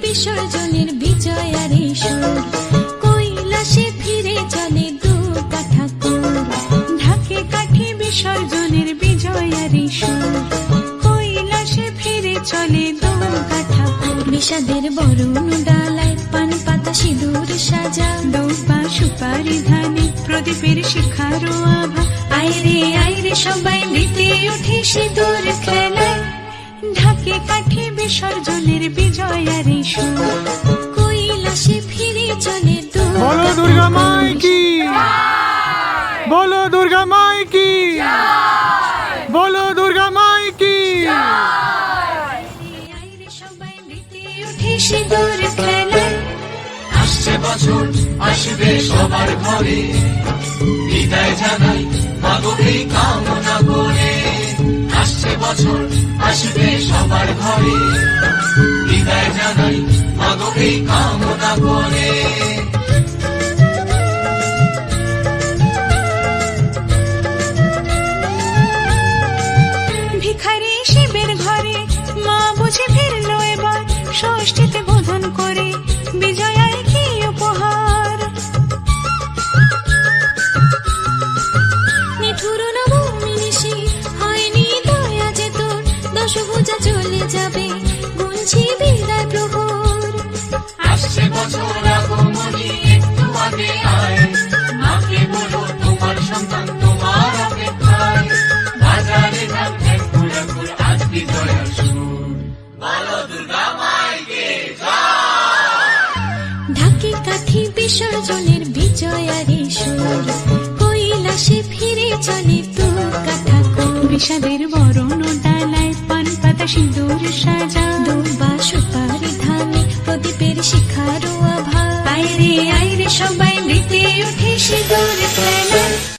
বিসর্জনের বিজয়ারে সুর, কৈলাসে ফিরে চলে দু কাঠা কুর। ঢাকে কাঠি বিসর্জনের বিজয়ারে সুর, কৈলাসে ফিরে চলে দু কাঠা কুর। বিষাদের বরণ ডালায় পান পাতা সিঁদুর সাজা, দৌপা সুপারি ধানে প্রদীপের শিখারো আভা। আইরে সবাই মেতে উঠে সিঁদুর খেলায়, ঢাকে কাঠি বিসর্জনের বিজয়ারে সুর, কৈলাসে ফিরে চলে দু। বলো দুর্গা মাই কি, বলো দুর্গা মাই কি, বলো দুর্গা মাই কি। আইরে সবাই মেতে উঠে সিঁদুর খেলায়। আসছে বছর আসবে সবার ঘরে, বিদায় জানাই মাগো এই কামনা করে। আসছে বছর আসবে সবার ঘরে, বিদায় জানাই মাগো এই কামনা করে। ভিখারি শিবের ঘরে মা বুঝে ফিরলো এবার, ষষ্ঠীতে বোধন করে বিজয়ার কি উপহার। নিঠুর নবমী নিশি হয়নি দয়া যে তোর, দশভুজা চলে যাবে গুনছি বিদায় প্রহর। আসছে বছর আগমনী একটু আগে আয়, মাকে বলো তোমার সন্তান তোমার অপেক্ষায়। বাজারে ধান ফুল আজ বিজয়ার সুর, বলো দুর্গা মাইকে জয়। ঢাকে কাঠি বিসর্জনের বিজয়ারে সুর, কৈলাসে ফিরে চলে দু কাঠা কুর। বিষাদের বরণ ডালায় পান পাতা সিঁদুর সাজা, দুবা সুপারি ধানে প্রদীপের শিখারো আভা। আইরে সবাই